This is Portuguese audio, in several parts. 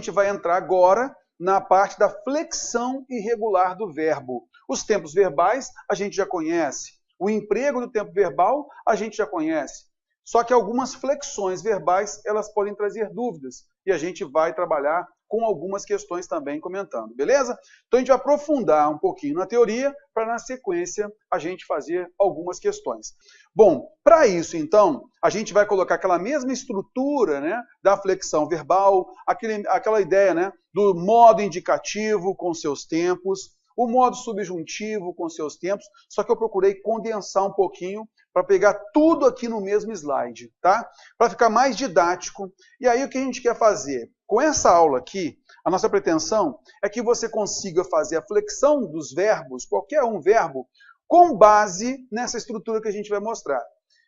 gente vai entrar agora na parte da flexão irregular do verbo. Os tempos verbais a gente já conhece. O emprego do tempo verbal a gente já conhece. Só que algumas flexões verbais, elas podem trazer dúvidas. E a gente vai trabalhar com algumas questões também comentando, beleza? Então a gente vai aprofundar um pouquinho na teoria, para na sequência a gente fazer algumas questões. Bom, para isso então, a gente vai colocar aquela mesma estrutura, né, da flexão verbal, aquela ideia, né, do modo indicativo com seus tempos, o modo subjuntivo com seus tempos, só que eu procurei condensar um pouquinho para pegar tudo aqui no mesmo slide, tá? Para ficar mais didático. E aí o que a gente quer fazer? Com essa aula aqui, a nossa pretensão é que você consiga fazer a flexão dos verbos, qualquer um verbo, com base nessa estrutura que a gente vai mostrar.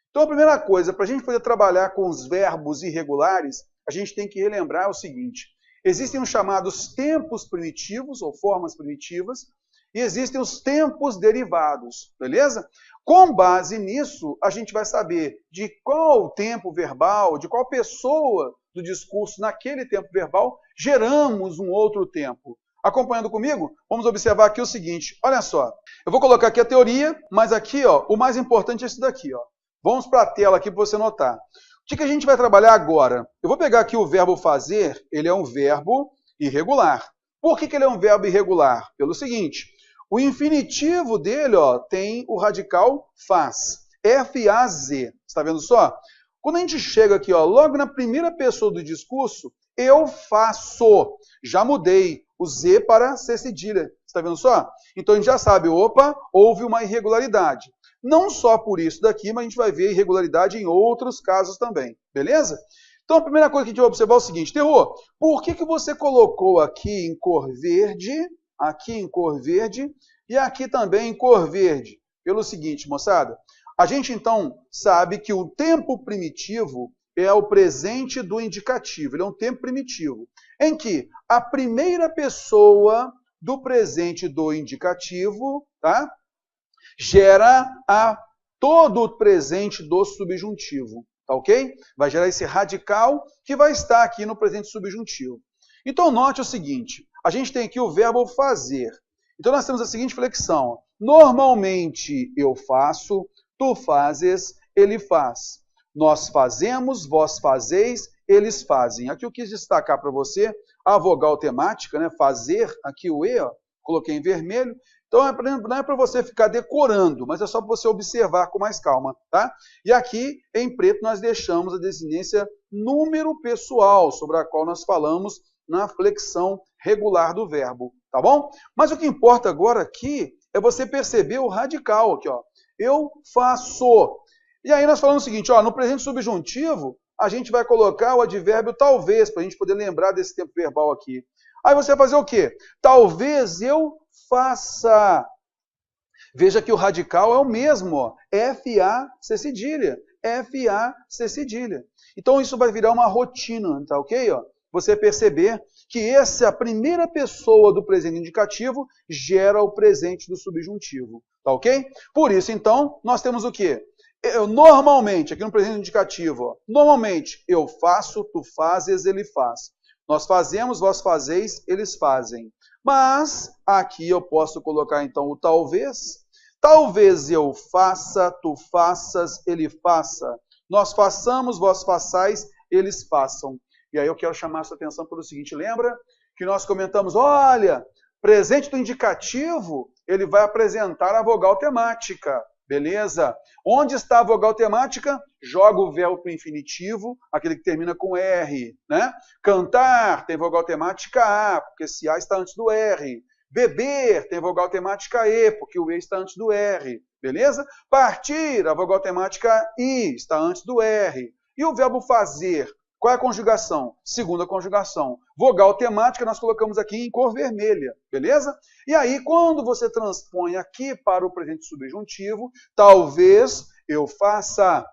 Então a primeira coisa, para a gente poder trabalhar com os verbos irregulares, a gente tem que relembrar o seguinte: existem os chamados tempos primitivos, ou formas primitivas, e existem os tempos derivados, beleza? Com base nisso, a gente vai saber de qual tempo verbal, de qual pessoa do discurso naquele tempo verbal, geramos um outro tempo. Acompanhando comigo, vamos observar aqui o seguinte, olha só. Eu vou colocar aqui a teoria, mas aqui, ó, o mais importante é isso daqui, ó. Vamos para a tela aqui para você notar. O que a gente vai trabalhar agora? Eu vou pegar aqui o verbo fazer, ele é um verbo irregular. Por que ele é um verbo irregular? Pelo seguinte, o infinitivo dele, ó, tem o radical faz, F-A-Z. Está vendo só? Quando a gente chega aqui, ó, logo na primeira pessoa do discurso, eu faço. Já mudei o Z para C cedilha. Está vendo só? Então a gente já sabe, opa, houve uma irregularidade. Não só por isso daqui, mas a gente vai ver irregularidade em outros casos também. Beleza? Então a primeira coisa que a gente vai observar é o seguinte: Terror, por que você colocou aqui em cor verde, e aqui também em cor verde? Pelo seguinte, moçada, a gente então sabe que o tempo primitivo é o presente do indicativo, ele é um tempo primitivo, em que a primeira pessoa do presente do indicativo, tá, gera todo o presente do subjuntivo, tá ok? Vai gerar esse radical que vai estar aqui no presente subjuntivo. Então note o seguinte, a gente tem aqui o verbo fazer. Então nós temos a seguinte flexão: normalmente eu faço, tu fazes, ele faz. Nós fazemos, vós fazeis, eles fazem. Aqui eu quis destacar para você a vogal temática, né? Fazer, aqui o E, ó, coloquei em vermelho. Então não é para você ficar decorando, mas é só para você observar com mais calma, tá? E aqui em preto nós deixamos a desinência número pessoal, sobre a qual nós falamos na flexão regular do verbo, tá bom? Mas o que importa agora aqui é você perceber o radical aqui, ó. Eu faço. E aí nós falamos o seguinte, ó, no presente subjuntivo, a gente vai colocar o advérbio talvez, para a gente poder lembrar desse tempo verbal aqui. Aí você vai fazer o quê? Talvez eu faça. Veja que o radical é o mesmo, ó. F-A-C cedilha. F-A-C cedilha. Então isso vai virar uma rotina, tá ok? Ó? Você perceber que essa primeira pessoa do presente indicativo gera o presente do subjuntivo, tá ok? Por isso, então, nós temos o quê? Normalmente, aqui no presente indicativo, ó, normalmente eu faço, tu fazes, ele faz. Nós fazemos, vós fazeis, eles fazem. Mas aqui eu posso colocar então o talvez. Talvez eu faça, tu faças, ele faça. Nós façamos, vós façais, eles façam. E aí eu quero chamar a sua atenção pelo seguinte, lembra que nós comentamos, olha, presente do indicativo, ele vai apresentar a vogal temática. Beleza? Onde está a vogal temática? Joga o verbo para o infinitivo, aquele que termina com R. Né? Cantar tem vogal temática A, porque esse A está antes do R. Beber tem vogal temática E, porque o E está antes do R. Beleza? Partir, a vogal temática I, está antes do R. E o verbo fazer? Qual é a conjugação? Segunda conjugação. Vogal temática nós colocamos aqui em cor vermelha, beleza? E aí, quando você transpõe aqui para o presente subjuntivo, talvez eu faça,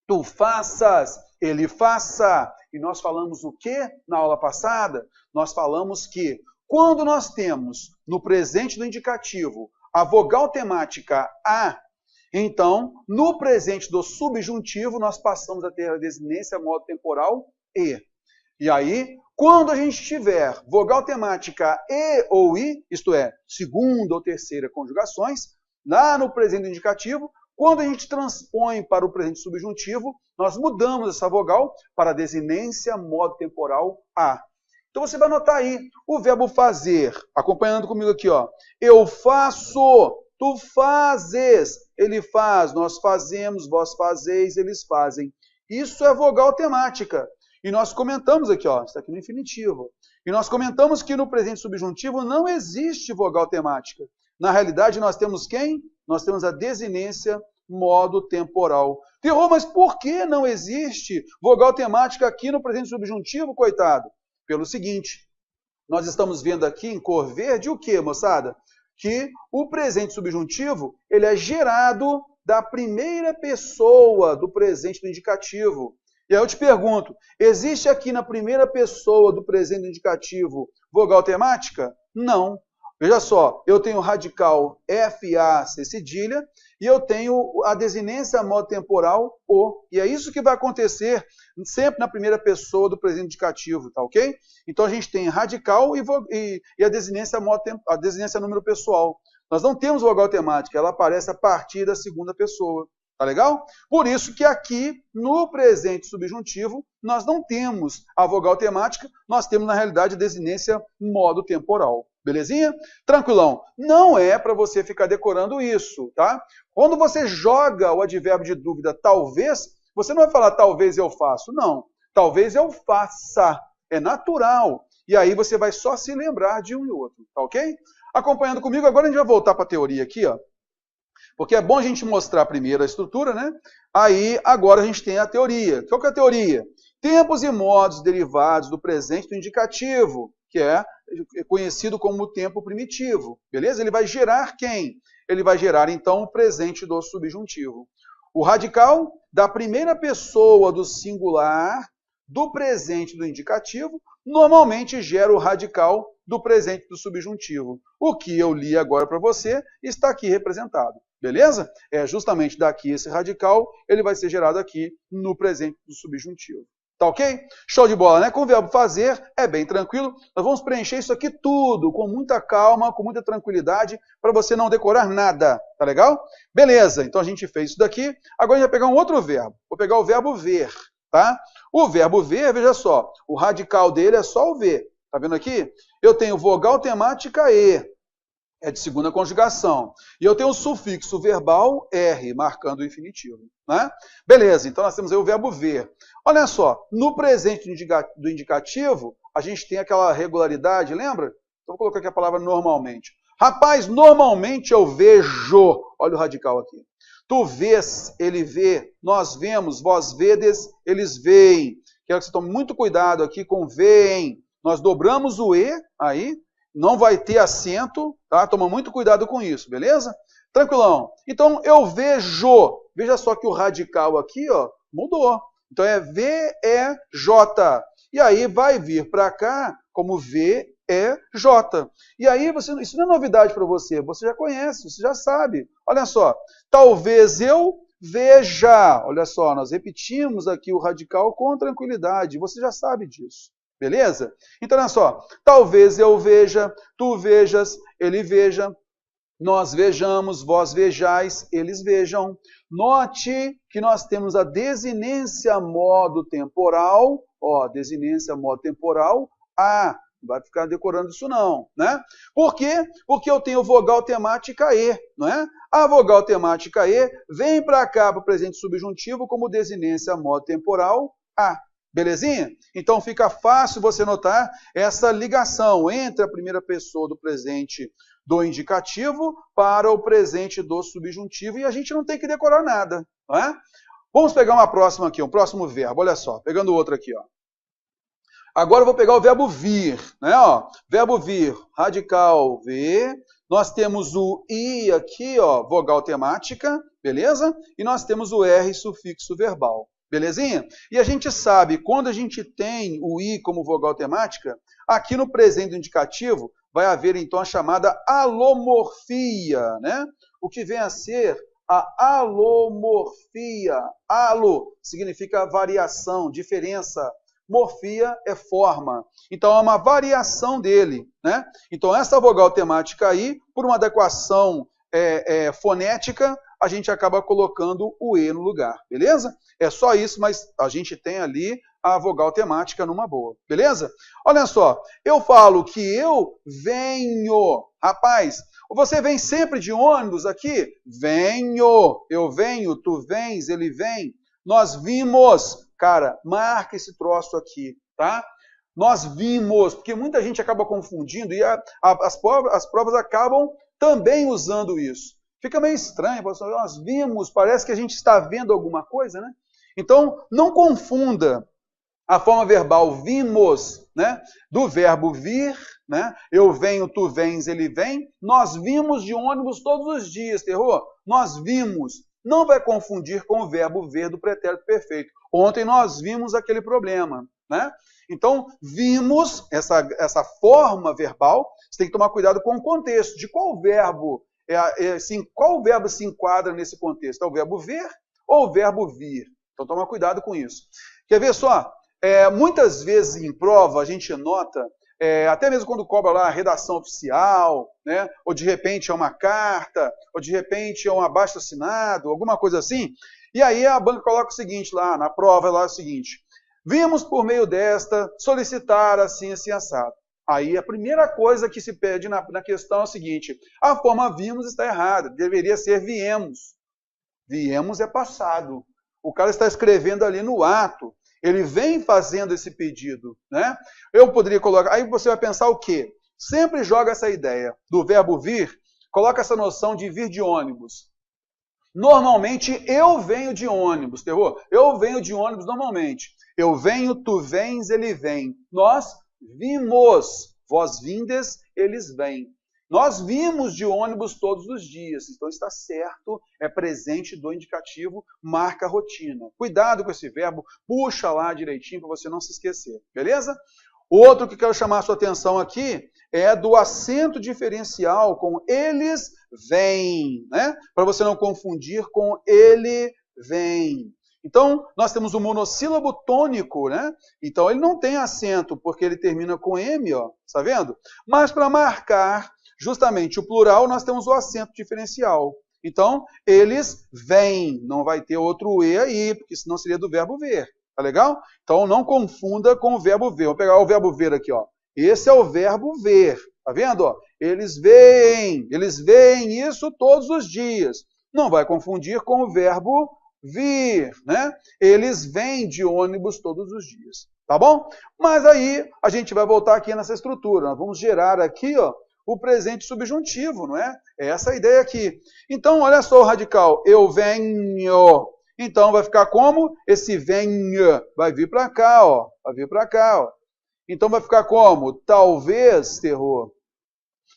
tu faças, ele faça. E nós falamos o quê na aula passada? Nós falamos que quando nós temos no presente do indicativo a vogal temática A, então, no presente do subjuntivo, nós passamos a ter a desinência modo temporal E. E aí, Quando a gente tiver vogal temática e ou i, isto é, segunda ou terceira conjugações, lá no presente indicativo, quando a gente transpõe para o presente subjuntivo, nós mudamos essa vogal para a desinência modo temporal a. Então você vai notar aí o verbo fazer, acompanhando comigo aqui, ó. Eu faço, tu fazes, ele faz, nós fazemos, vós fazeis, eles fazem. Isso é vogal temática. E nós comentamos aqui, ó, está aqui no infinitivo. E nós comentamos que no presente subjuntivo não existe vogal temática. Na realidade, nós temos quem? Nós temos a desinência modo temporal. Terror, mas por que não existe vogal temática aqui no presente subjuntivo, coitado? Pelo seguinte, nós estamos vendo aqui em cor verde o que, moçada? Que o presente subjuntivo, ele é gerado da primeira pessoa do presente do indicativo. E aí eu te pergunto, existe aqui na primeira pessoa do presente do indicativo vogal temática? Não. Veja só, eu tenho o radical FA-C cedilha e eu tenho a desinência modo temporal O. E é isso que vai acontecer sempre na primeira pessoa do presente indicativo, tá ok? Então a gente tem radical e a desinência número pessoal. Nós não temos vogal temática, ela aparece a partir da segunda pessoa. Tá legal? Por isso que aqui, no presente subjuntivo, nós não temos a vogal temática, nós temos, na realidade, a desinência modo temporal. Belezinha? Tranquilão. Não é para você ficar decorando isso, tá? Quando você joga o advérbio de dúvida talvez, você não vai falar talvez eu faço. Não. Talvez eu faça. É natural. E aí você vai só se lembrar de um e outro. Tá ok? Acompanhando comigo, agora a gente vai voltar para a teoria aqui, ó. Porque é bom a gente mostrar primeiro a estrutura, né? Aí, agora a gente tem a teoria. Qual que é a teoria? Tempos e modos derivados do presente do indicativo, que é conhecido como tempo primitivo. Beleza? Ele vai gerar quem? Ele vai gerar, então, o presente do subjuntivo. O radical da primeira pessoa do singular do presente do indicativo normalmente gera o radical do presente do subjuntivo. O que eu li agora para você está aqui representado. Beleza? É justamente daqui esse radical, ele vai ser gerado aqui no presente do subjuntivo. Tá ok? Show de bola, né? Com o verbo fazer, é bem tranquilo. Nós vamos preencher isso aqui tudo com muita calma, com muita tranquilidade, para você não decorar nada. Tá legal? Beleza, então a gente fez isso daqui. Agora a gente vai pegar um outro verbo. Vou pegar o verbo ver, tá? O verbo ver, veja só, o radical dele é só o ver. Tá vendo aqui? Eu tenho vogal temática E. É de segunda conjugação. E eu tenho o sufixo verbal R, marcando o infinitivo. Né? Beleza, então nós temos aí o verbo ver. Olha só, no presente do indicativo, a gente tem aquela regularidade, lembra? Então vou colocar aqui a palavra normalmente. Rapaz, normalmente eu vejo. Olha o radical aqui. Tu vês, ele vê, nós vemos, vós vedes, eles veem. Quero que você tome muito cuidado aqui com veem. Nós dobramos o E aí, não vai ter acento, tá? Toma muito cuidado com isso, beleza? Tranquilão. Então, eu vejo. Veja só que o radical aqui, ó, mudou. Então, é V-E-J. E aí, vai vir para cá como V-E-J. E aí, isso não é novidade para você. Você já conhece, você já sabe. Olha só. Talvez eu veja. Olha só, nós repetimos aqui o radical com tranquilidade. Você já sabe disso. Beleza? Então, olha só. Talvez eu veja, tu vejas, ele veja, nós vejamos, vós vejais, eles vejam. Note que nós temos a desinência modo temporal, ó, desinência modo temporal, a. Não vai ficar decorando isso não, né? Por quê? Porque eu tenho vogal temática E, não é? A vogal temática E vem para cá para o presente subjuntivo como desinência modo temporal, a. Belezinha? Então fica fácil você notar essa ligação entre a primeira pessoa do presente do indicativo para o presente do subjuntivo e a gente não tem que decorar nada, não é? Vamos pegar uma próxima aqui, um próximo verbo, olha só, pegando outro aqui, ó. Agora eu vou pegar o verbo vir, né? Ó, verbo vir, radical V, nós temos o I aqui, ó, vogal temática, beleza? E nós temos o R, sufixo verbal. Belezinha? E a gente sabe, quando a gente tem o I como vogal temática, aqui no presente do indicativo vai haver então a chamada alomorfia, né? O que vem a ser a alomorfia. Alo significa variação, diferença. morfia é forma. Então, é uma variação dele, né? Então, essa vogal temática aí, por uma adequação fonética, a gente acaba colocando o E no lugar, beleza? É só isso, mas a gente tem ali a vogal temática numa boa, beleza? Olha só, eu falo que eu venho. Rapaz, você vem sempre de ônibus aqui? Venho, eu venho, tu vens, ele vem. Nós vimos. Cara, marca esse troço aqui, tá? Nós vimos, porque muita gente acaba confundindo e as provas acabam também usando isso. Fica meio estranho, nós vimos, parece que a gente está vendo alguma coisa, né? Então, não confunda a forma verbal vimos, né, do verbo vir, né? Eu venho, tu vens, ele vem. Nós vimos de ônibus todos os dias, terror. Nós vimos. Não vai confundir com o verbo ver do pretérito perfeito. Ontem nós vimos aquele problema, né? Então, vimos essa forma verbal. Você tem que tomar cuidado com o contexto. De qual verbo, qual verbo se enquadra nesse contexto? É o verbo ver ou o verbo vir? Então, toma cuidado com isso. Quer ver só? Muitas vezes em prova a gente nota, até mesmo quando cobra lá a redação oficial, né? Ou de repente é uma carta, ou de repente é um abaixo-assinado, alguma coisa assim, e aí a banca coloca o seguinte lá, na prova lá é o seguinte: vimos por meio desta solicitar assim, assim, assado. Aí a primeira coisa que se pede na questão é o seguinte: a forma vimos está errada, deveria ser viemos. Viemos é passado. O cara está escrevendo ali no ato. Ele vem fazendo esse pedido, né? Eu poderia colocar... Aí você vai pensar o quê? Sempre joga essa ideia do verbo vir, coloca essa noção de vir de ônibus. Normalmente, eu venho de ônibus, terror. Eu venho de ônibus normalmente. Eu venho, tu vens, ele vem. Nós vimos. Vós vindes, eles vêm. Nós vimos de ônibus todos os dias, então está certo, é presente do indicativo, marca a rotina. Cuidado com esse verbo, puxa lá direitinho para você não se esquecer, beleza? Outro que quero chamar a sua atenção aqui é do acento diferencial com eles vêm, né? Para você não confundir com ele vem. Então, nós temos o monossílabo tônico, né? Então, ele não tem acento, porque ele termina com M, ó, tá vendo? Mas para marcar justamente o plural, nós temos o acento diferencial. Então, eles vêm. Não vai ter outro E aí, porque senão seria do verbo ver. Tá legal? Então, não confunda com o verbo ver. Vou pegar o verbo ver aqui, ó. Esse é o verbo ver. Tá vendo? Ó? Eles veem isso todos os dias. Não vai confundir com o verbo vir, né? Eles vêm de ônibus todos os dias. Tá bom? Mas aí, a gente vai voltar aqui nessa estrutura. Nós vamos gerar aqui, ó, o presente subjuntivo, não é? É essa a ideia aqui. Então, olha só o radical. Eu venho. Então, vai ficar como? Esse venho vai vir para cá, ó. Vai vir para cá, ó. Então, vai ficar como? Talvez, terror.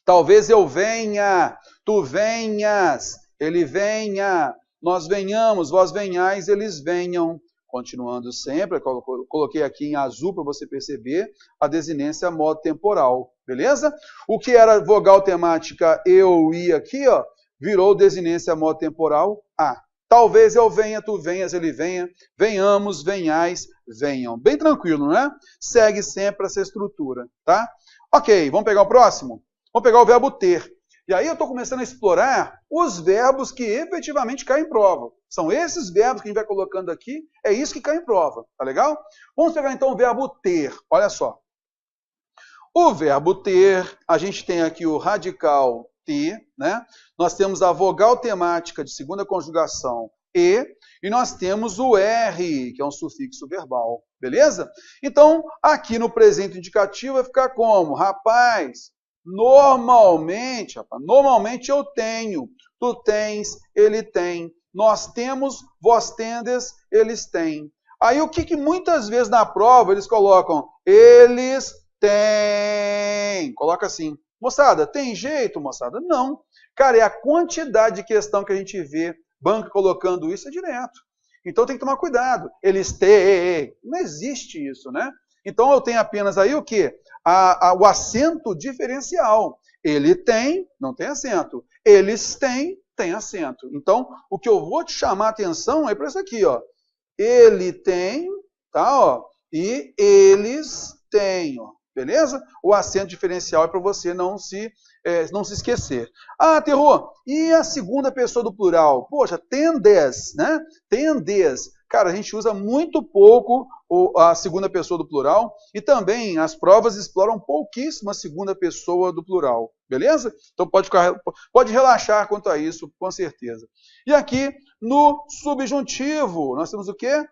Talvez eu venha. Tu venhas. Ele venha. Nós venhamos. Vós venhais. Eles venham. Continuando sempre, eu coloquei aqui em azul para você perceber a desinência modo temporal, beleza? O que era vogal temática eu, i aqui, ó, virou desinência modo temporal a. Talvez eu venha, tu venhas, ele venha, venhamos, venhais, venham. Bem tranquilo, não é? Segue sempre essa estrutura, tá? Ok, vamos pegar o próximo? Vamos pegar o verbo ter. E aí eu estou começando a explorar os verbos que efetivamente caem em prova. São esses verbos que a gente vai colocando aqui, é isso que cai em prova, tá legal? Vamos pegar então o verbo ter, olha só. O verbo ter, a gente tem aqui o radical T, né? Nós temos a vogal temática de segunda conjugação E, e nós temos o R, que é um sufixo verbal, beleza? Então, aqui no presente indicativo vai ficar como? Rapaz, normalmente eu tenho, tu tens, ele tem, nós temos, vós tendes, eles têm. Aí o que muitas vezes na prova eles colocam? Eles têm. Coloca assim. Moçada, tem jeito, moçada? Não. Cara, é a quantidade de questão que a gente vê, banca colocando isso é direto. Então tem que tomar cuidado. Eles têm. Não existe isso, né? Então eu tenho apenas aí o quê? O acento diferencial. Ele tem, não tem acento. Eles têm, tem acento. Então, o que eu vou te chamar a atenção é para isso aqui, ó. Ele tem, tá, ó. e eles têm, ó. Beleza? O acento diferencial é para você não se esquecer. Ah, Terror, e a segunda pessoa do plural? Poxa, tendes, né? Tendes. Cara, a gente usa muito pouco a segunda pessoa do plural e também as provas exploram pouquíssimo a segunda pessoa do plural. Beleza? Então pode relaxar quanto a isso, com certeza. E aqui, no subjuntivo, nós temos o quê?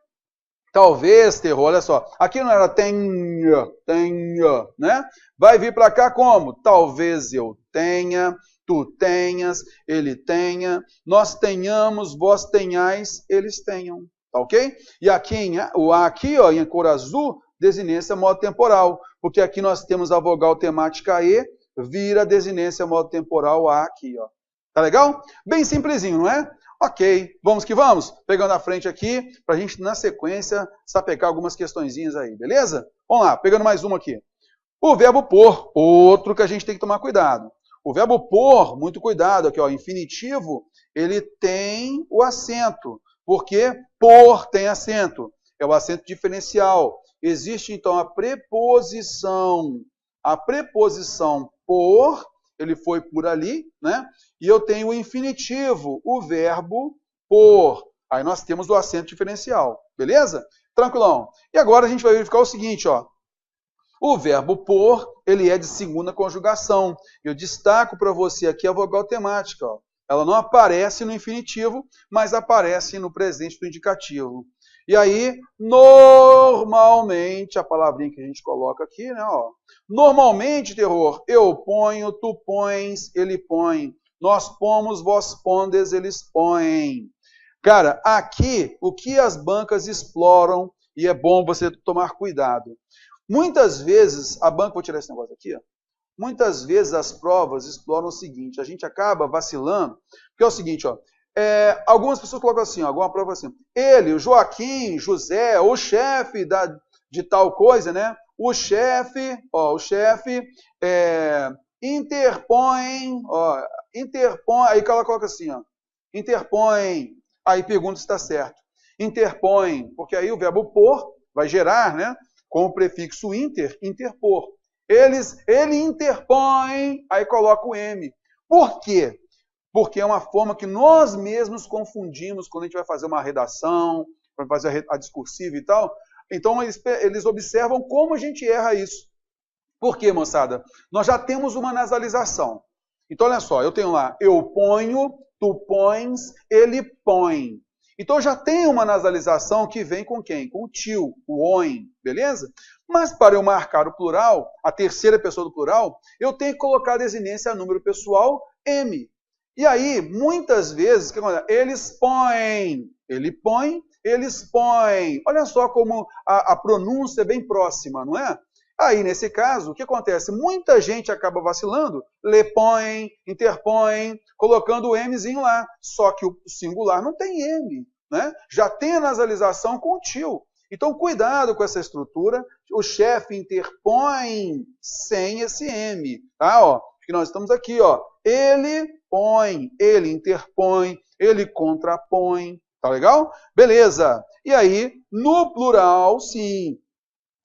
Talvez, Terror, olha só. Aqui não era tenha, né? Vai vir para cá como? Talvez eu tenha, tu tenhas, ele tenha, nós tenhamos, vós tenhais, eles tenham. Tá ok? E aqui, o A aqui, ó, em cor azul, desinência modo temporal. Porque aqui nós temos a vogal temática E, vira desinência modo temporal A aqui, ó. Tá legal? Bem simplesinho, não é? Ok, vamos que vamos. Pegando a frente aqui, para a gente, na sequência, sapecar algumas questõezinhas aí, beleza? Vamos lá, pegando mais uma aqui. O verbo por, outro que a gente tem que tomar cuidado. O verbo por, muito cuidado aqui, ó, infinitivo, ele tem o acento. Porque por tem acento. É o acento diferencial. Existe, então, a preposição. A preposição por, ele foi por ali, né? E eu tenho o infinitivo, o verbo por. Aí nós temos o acento diferencial. Beleza? Tranquilão. E agora a gente vai verificar o seguinte, ó. O verbo por, ele é de segunda conjugação. Eu destaco para você aqui a vogal temática, ó. Ela não aparece no infinitivo, mas aparece no presente do indicativo. E aí, normalmente, a palavrinha que a gente coloca aqui, né? Ó, normalmente, Terror, eu ponho, tu pões, ele põe. Nós pomos, vós pondes, eles põem. Cara, aqui, o que as bancas exploram, e é bom você tomar cuidado. Muitas vezes, a banca, vou tirar esse negócio aqui, ó. Muitas vezes as provas exploram o seguinte, a gente acaba vacilando, porque é o seguinte, ó, algumas pessoas colocam assim, ó, alguma prova assim, ele, o Joaquim, José, o chefe de tal coisa, né? O chefe interpõe, aí ela coloca assim, ó, interpõe, aí pergunta se está certo. Interpõe, porque aí o verbo por vai gerar, né? Com o prefixo interpor. Ele interpõe, aí coloca o M. Por quê? Porque é uma forma que nós mesmos confundimos quando a gente vai fazer uma redação, vai fazer a discursiva e tal. Então, eles observam como a gente erra isso. Por quê, moçada? Nós já temos uma nasalização. Então, olha só, eu tenho lá, eu ponho, tu pões, ele põe. Então, já tem uma nasalização que vem com quem? Com o tio, o oin, beleza? Mas para eu marcar o plural, a terceira pessoa do plural, eu tenho que colocar a desinência número pessoal M. E aí, muitas vezes, o que acontece? Eles põem, ele põe, eles põem. Olha só como a pronúncia é bem próxima, não é? Aí, nesse caso, o que acontece? Muita gente acaba vacilando, le põe, interpõe, colocando o Mzinho lá. Só que o singular não tem M, né? Já tem a nasalização com o tio. Então, cuidado com essa estrutura. O chefe interpõe sem esse M. Tá? Ó, que nós estamos aqui, ó. Ele põe, ele interpõe, ele contrapõe. Tá legal? Beleza. E aí, no plural, sim.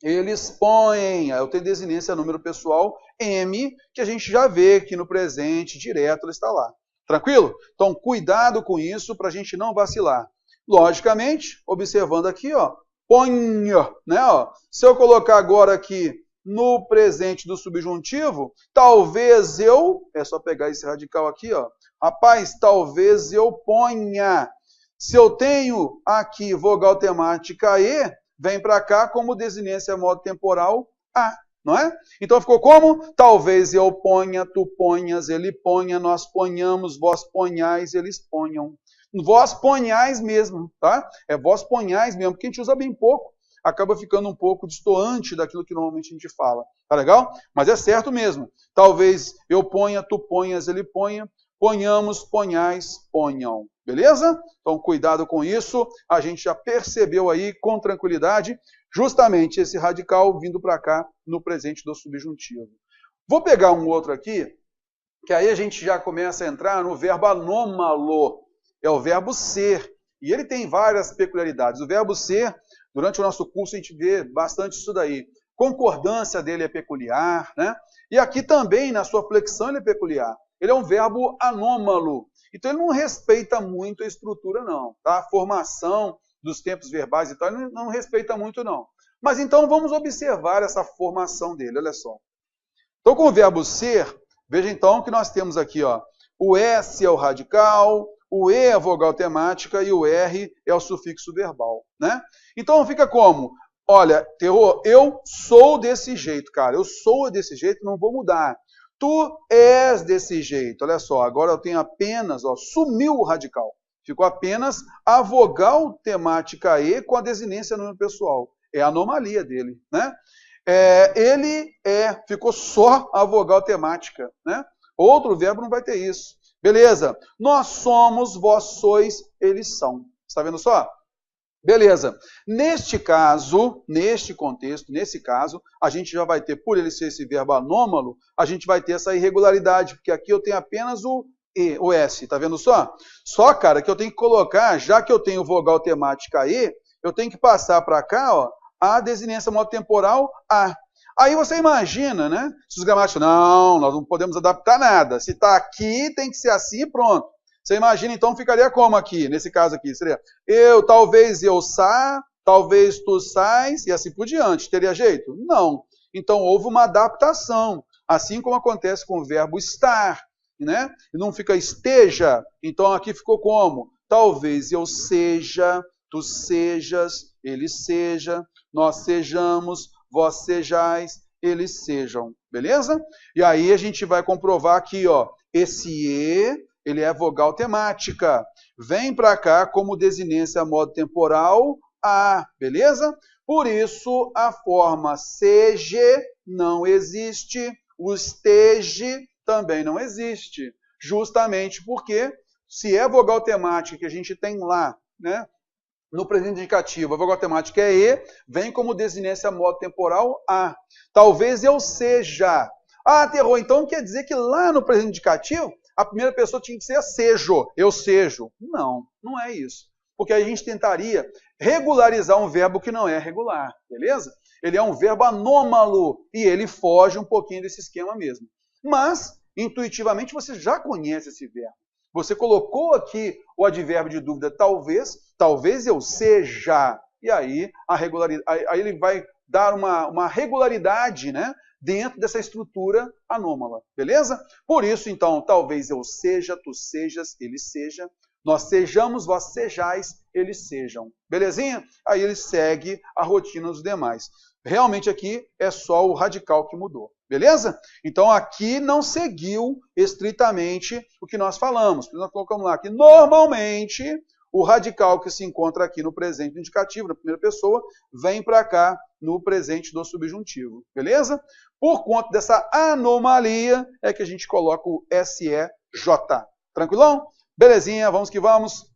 Eles põem, eu tenho desinência número pessoal M, que a gente já vê que no presente direto ele está lá. Tranquilo? Então, cuidado com isso para a gente não vacilar. Logicamente, observando aqui, ó, ponho, né? Ó, se eu colocar agora aqui no presente do subjuntivo, talvez eu, é só pegar esse radical aqui, ó, rapaz, talvez eu ponha. Se eu tenho aqui vogal temática E, vem para cá como desinência modo temporal A, não é? Então ficou como? Talvez eu ponha, tu ponhas, ele ponha, nós ponhamos, vós ponhais, eles ponham. Vós ponhais mesmo, tá? É vós ponhais mesmo, porque a gente usa bem pouco, acaba ficando um pouco distoante daquilo que normalmente a gente fala. Tá legal? Mas é certo mesmo. Talvez eu ponha, tu ponhas, ele ponha, ponhamos, ponhais, ponham. Beleza? Então, cuidado com isso. A gente já percebeu aí, com tranquilidade, justamente esse radical vindo para cá no presente do subjuntivo. Vou pegar um outro aqui, que aí a gente já começa a entrar no verbo anômalo. É o verbo ser. E ele tem várias peculiaridades. O verbo ser, Durante o nosso curso a gente vê bastante isso daí. Concordância dele é peculiar, né? E aqui também, na sua flexão, ele é peculiar. Ele é um verbo anômalo. Então ele não respeita muito a estrutura, não. Tá? A formação dos tempos verbais e tal, ele não respeita muito, não. Mas então vamos observar essa formação dele, olha só. Então com o verbo ser, veja então que nós temos aqui, ó, o S é o radical, o E é a vogal temática e o R é o sufixo verbal, né? Então fica como? Olha, Terror, eu sou desse jeito, cara. Eu sou desse jeito, não vou mudar. Tu és desse jeito. Olha só, agora eu tenho apenas, ó, sumiu o radical. Ficou apenas a vogal temática E com a desinência no nome pessoal. É a anomalia dele, né? Ficou só a vogal temática, né? Outro verbo não vai ter isso. Beleza. Nós somos, vós sois, eles são. Está vendo só? Beleza. Neste caso, neste contexto, nesse caso, a gente já vai ter, por ele ser esse verbo anômalo, a gente vai ter essa irregularidade, porque aqui eu tenho apenas o E, o S, tá vendo só? Só, cara, que eu tenho que colocar, já que eu tenho vogal temática E, eu tenho que passar para cá, ó, a desinência modo temporal A. Aí você imagina, né? Se os gramáticos, não, nós não podemos adaptar nada. Se está aqui, tem que ser assim e pronto. Você imagina, então, ficaria como aqui, nesse caso aqui? Seria talvez eu sa, talvez tu sais, e assim por diante. Teria jeito? Não. Então, houve uma adaptação. Assim como acontece com o verbo estar, né? E não fica esteja. Então, aqui ficou como? Talvez eu seja, tu sejas, ele seja, nós sejamos, vós sejais, eles sejam. Beleza? E aí a gente vai comprovar aqui, ó, esse E, ele é vogal temática. Vem para cá como desinência modo temporal A, beleza? Por isso, a forma seja não existe, o esteja também não existe. Justamente porque, se é vogal temática que a gente tem lá, né? No presente indicativo, a vogal temática é E, vem como desinência modo temporal A. Talvez eu seja. Ah, Terror, então quer dizer que lá no presente indicativo, a primeira pessoa tinha que ser sejo, eu sejo. Não, não é isso. Porque a gente tentaria regularizar um verbo que não é regular, beleza? Ele é um verbo anômalo e ele foge um pouquinho desse esquema mesmo. Mas, intuitivamente, você já conhece esse verbo. Você colocou aqui o advérbio de dúvida, talvez eu seja. E aí, aí ele vai dar uma regularidade, né, dentro dessa estrutura anômala, beleza? Por isso, então, talvez eu seja, tu sejas, ele seja, nós sejamos, vós sejais, eles sejam. Belezinha? Aí ele segue a rotina dos demais. Realmente aqui é só o radical que mudou. Beleza? Então aqui não seguiu estritamente o que nós falamos. Nós colocamos lá que normalmente o radical que se encontra aqui no presente do indicativo, na primeira pessoa, vem para cá no presente do subjuntivo. Beleza? Por conta dessa anomalia é que a gente coloca o SEJ. Tranquilão? Belezinha, vamos que vamos.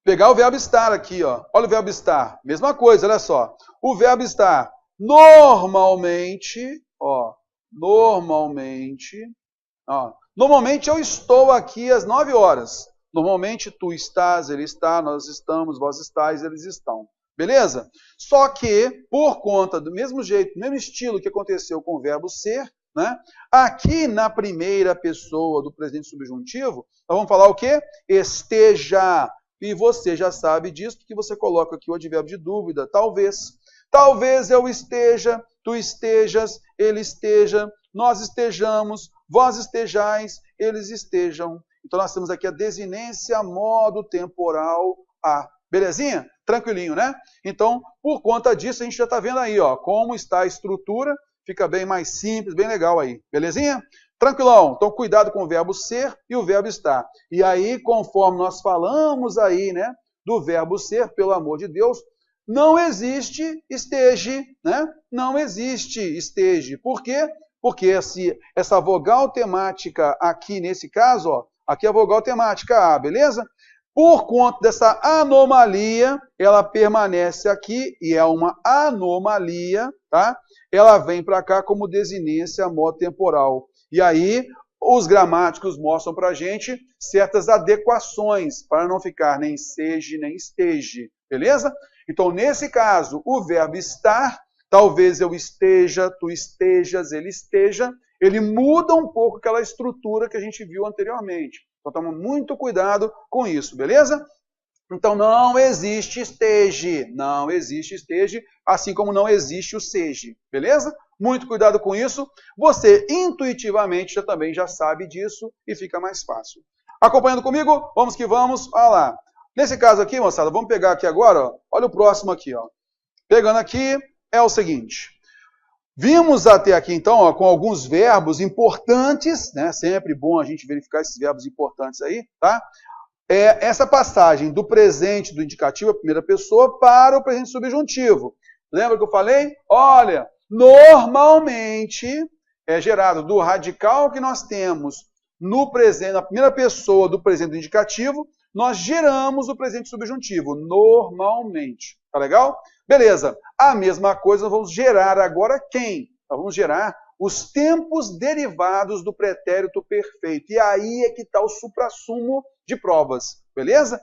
Pegar o verbo estar aqui, ó. Olha o verbo estar. Mesma coisa, olha só. O verbo estar normalmente, ó, normalmente eu estou aqui às 9 horas. Normalmente tu estás, ele está, nós estamos, vós estáis, eles estão. Beleza? Só que, por conta do mesmo jeito, do mesmo estilo que aconteceu com o verbo ser, né? Aqui na primeira pessoa do presente subjuntivo, nós vamos falar o quê? Esteja. E você já sabe disso, porque você coloca aqui o advérbio de dúvida, talvez. Talvez eu esteja, tu estejas, ele esteja, nós estejamos, vós estejais, eles estejam. Então nós temos aqui a desinência modo temporal A. Belezinha? Tranquilinho, né? Então, por conta disso, a gente já está vendo aí, ó, como está a estrutura. Fica bem mais simples, bem legal aí. Belezinha? Tranquilão. Então, cuidado com o verbo ser e o verbo estar. E aí, conforme nós falamos aí, né, do verbo ser, pelo amor de Deus, não existe esteja, né? Não existe esteja. Por quê? Porque essa vogal temática aqui, nesse caso, ó, aqui é a vogal temática A, beleza? Por conta dessa anomalia, ela permanece aqui, e é uma anomalia, tá? Ela vem para cá como desinência modo temporal. E aí, os gramáticos mostram para a gente certas adequações, para não ficar nem seja nem esteja, beleza? Então, nesse caso, o verbo estar, talvez eu esteja, tu estejas, ele muda um pouco aquela estrutura que a gente viu anteriormente. Então, toma muito cuidado com isso, beleza? Então, não existe esteja, assim como não existe o seja, beleza? Muito cuidado com isso. Você intuitivamente também já sabe disso e fica mais fácil. Acompanhando comigo? Vamos que vamos. Olha lá. Nesse caso aqui, moçada, vamos pegar aqui agora, ó. Olha o próximo aqui, ó. Pegando aqui, é o seguinte. Vimos até aqui, então, ó, com alguns verbos importantes, né? Sempre bom a gente verificar esses verbos importantes aí, tá? Essa passagem do presente do indicativo, a primeira pessoa, para o presente subjuntivo. Lembra que eu falei? Olha, normalmente é gerado do radical que nós temos no presente, na primeira pessoa do presente do indicativo, nós geramos o presente subjuntivo, normalmente. Tá legal? Beleza. A mesma coisa nós vamos gerar agora quem? Nós vamos gerar os tempos derivados do pretérito perfeito. E aí é que está o suprassumo de provas. Beleza?